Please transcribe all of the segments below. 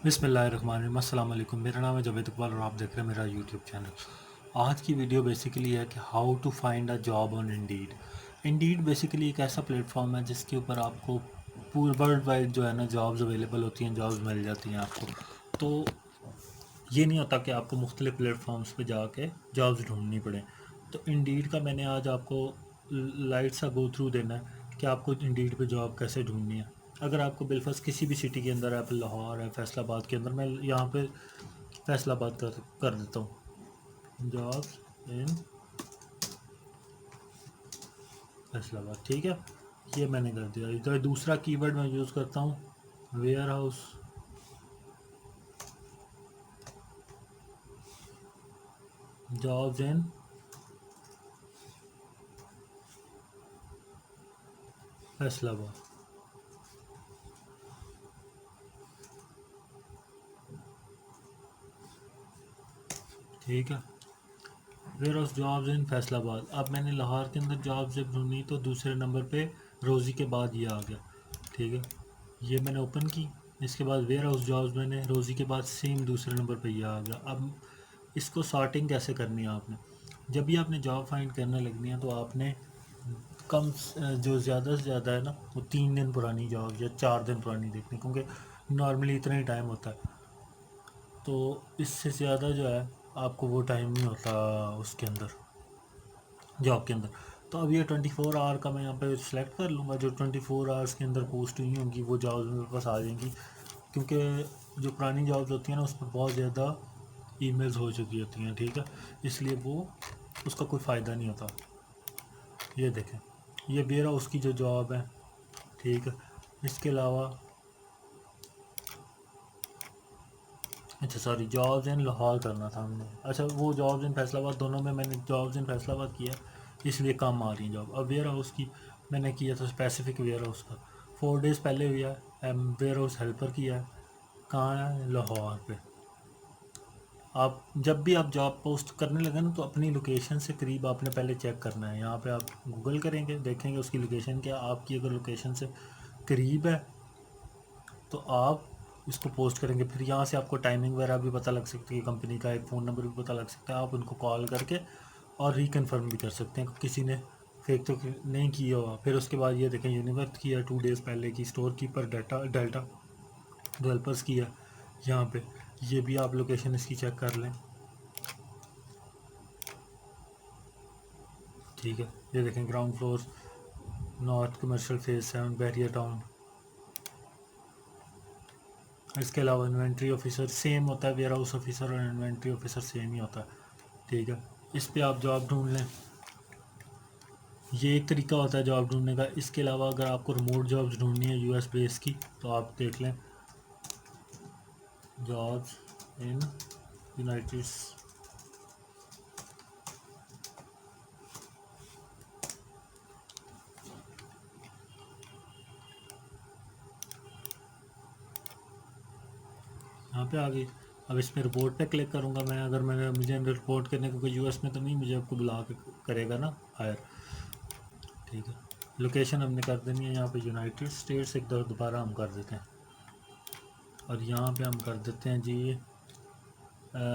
बिस्मिल्लाहिर्रहमानिर्रहीम। अस्सलाम वालेकुम। मेरा नाम है जावेद इकबाल और आप देख रहे हैं मेरा यूट्यूब चैनल। आज की वीडियो बेसिकली है कि how to find a job on Indeed. Indeed basically एक ऐसा प्लेटफॉर्म है जिसके ऊपर आपको पूरे वर्ल्ड वाइड जो है ना जॉब्स अवेलेबल होती हैं, जॉब्स मिल जाती हैं आपको। तो ये नहीं होता कि आपको मुख्तलिफ प्लेटफॉर्म्स पे जाके जॉब्स ढूंढनी पड़े। तो इंडीड का मैंने आज आपको लाइट सा गो थ्रू देना है कि आपको इंडीड पे जॉब कैसे ढूंढनी है। अगर आपको बिलफर्स किसी भी सिटी के अंदर है, लाहौर है, फैसलाबाद के अंदर, मैं यहाँ पे फैसलाबाद कर देता हूँ, जॉब्स इन फैसलाबाद। ठीक है, ये मैंने कर दिया। इधर दूसरा कीवर्ड मैं यूज़ करता हूँ warehouse, jobs in Faisalabad. ठीक है, warehouse jobs in Faisalabad. अब मैंने लाहौर के अंदर जॉब जब ढूंढी तो दूसरे नंबर पे रोज़ी के बाद ये आ गया। ठीक है, ये मैंने ओपन की, इसके बाद वेयर हाउस जॉब्स मैंने रोज़ी के बाद सेम दूसरे नंबर पे ये आ गया। अब इसको सॉर्टिंग कैसे करनी है आपने, जब भी आपने जॉब फाइंड करने लगनी है तो आपने जो ज़्यादा से ज़्यादा है ना वो 3 दिन पुरानी जॉब या 4 दिन पुरानी देखनी, क्योंकि नॉर्मली इतना ही टाइम होता है। तो इससे ज़्यादा जो है आपको वो टाइम नहीं होता उसके अंदर, जॉब के अंदर। तो अब ये 24 आवर का मैं यहाँ पे सिलेक्ट कर लूँगा। जो 24 आवर्स के अंदर पोस्ट हुई होंगी वो जॉब्स मेरे पास आ जाएंगी, क्योंकि जो पुरानी जॉब्स होती हैं ना उस पर बहुत ज़्यादा ईमेल्स हो चुकी होती हैं। ठीक है, इसलिए वो उसका कोई फ़ायदा नहीं होता। ये देखें, ये वेयर हाउस की जो जॉब है। ठीक है, इसके अलावा अच्छा सॉरी, जॉब्स इन लाहौर करना था हमने। अच्छा, वो जॉब्स इन फैसलाबाद, दोनों में मैंने जॉब्स इन फैसलाबाद किया, इसलिए कम आ रही हैं जॉब। अब वेयर हाउस की मैंने किया था स्पेसिफिक वेयर हाउस का, 4 डेज़ पहले हुआ है। वेयर हाउस हेल्पर किया है, कहाँ है, लाहौर पे। आप जब भी आप जॉब पोस्ट करने लगे ना तो अपनी लोकेशन से करीब आपने पहले चेक करना है। यहाँ पे आप गूगल करेंगे, देखेंगे उसकी लोकेशन क्या। आपकी अगर लोकेशन से करीब है तो आप इसको पोस्ट करेंगे। फिर यहाँ से आपको टाइमिंग वगैरह भी पता लग सकती है, कंपनी का एक फ़ोन नंबर भी पता लग सकता है। आप उनको कॉल करके और रिकन्फर्म भी कर सकते हैं कि किसी ने फेक तो नहीं किया हुआ। फिर उसके बाद ये देखें, यूनिवर्स की है 2 डेज़ पहले की, store keeper data delta developers की है यहाँ पे। ये भी आप लोकेशन इसकी चेक कर लें। ठीक है, ये देखें, ground floor, north commercial phase 7, barrier town. इसके अलावा इन्वेंट्री ऑफिसर सेम होता है, वेयर हाउस ऑफिसर और इन्वेंट्री ऑफिसर सेम ही होता है। ठीक है, इस पे आप जॉब ढूंढ लें। ये एक तरीका होता है जॉब ढूंढने का। इसके अलावा अगर आपको रिमोट जॉब्स ढूंढनी है यूएस बेस की तो आप देख लें, जॉब्स इन यूनाइटेड। यहाँ पे आ गई। अब इस पर रिपोर्ट पे क्लिक करूँगा मैं। अगर मैंने मुझे रिपोर्ट करने को, कोई यूएस में तो नहीं मुझे आपको बुला के करेगा ना हायर। ठीक है, लोकेशन हमने कर देनी है यहाँ पे यूनाइटेड स्टेट्स। एक दोबारा हम कर देते हैं और यहाँ पे हम कर देते हैं जी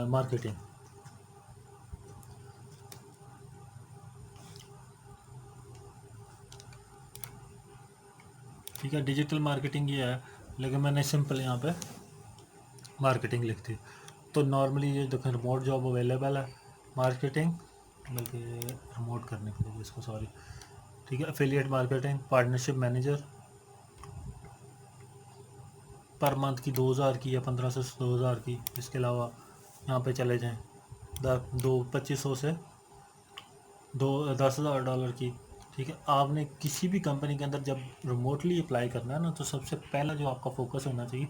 मार्केटिंग। ठीक है, डिजिटल मार्केटिंग ये है, लेकिन मैंने सिंपल यहाँ पे मार्केटिंग लिख दी। तो नॉर्मली ये देखें, रिमोट जॉब अवेलेबल है, मार्केटिंग, बल्कि रिमोट करने के लिए इसको, सॉरी। ठीक है, affiliate marketing, partnership manager, per month की 2000 की या 1500 से 2000 की। इसके अलावा यहाँ पे चले जाएँ, 2500 से 10,000 डॉलर की। ठीक है, आपने किसी भी कंपनी के अंदर जब रिमोटली अप्लाई करना है ना तो सबसे पहला जो आपका फोकस होना चाहिए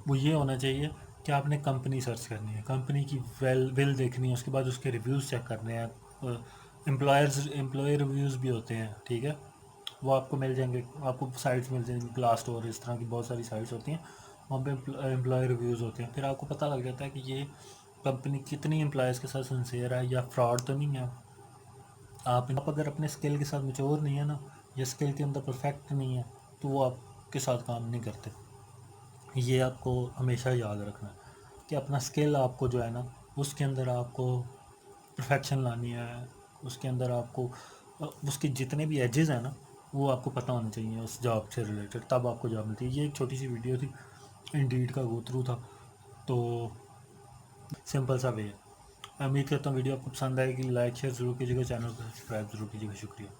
वो ये होना चाहिए कि आपने कंपनी सर्च करनी है, कंपनी की वेल देखनी है। उसके बाद उसके रिव्यूज़ चेक करने हैं। एम्प्लॉय रिव्यूज़ भी होते हैं। ठीक है, वो आपको मिल जाएंगे, आपको साइट्स मिल जाएंगी, ग्लासडोर, इस तरह की बहुत सारी साइट्स होती हैं, वहाँ पे एम्प्लॉय रिव्यूज़ होते हैं। फिर आपको पता लग जाता है कि ये कंपनी कितनी एम्प्लॉयज़ के साथ सिंसियर है या फ्रॉड तो नहीं है। आप अगर अपने स्किल के साथ मैच्योर नहीं है ना, या स्किल के अंदर परफेक्ट नहीं है, तो वो आपके साथ काम नहीं करते। ये आपको हमेशा याद रखना है कि अपना स्किल आपको जो है ना, उसके अंदर आपको परफेक्शन लानी है। उसके अंदर आपको उसके जितने भी एजेस हैं ना, वो आपको पता होने चाहिए उस जॉब से रिलेटेड, तब आपको जॉब मिलती है। ये एक छोटी सी वीडियो थी, इंडीड का गो थ्रू था, तो सिंपल सा वे है। मैं उम्मीद करता हूँ वीडियो आपको पसंद आएगी। लाइक शेयर ज़रूर कीजिएगा, चैनल को सब्सक्राइब ज़रूर कीजिएगा। शुक्रिया।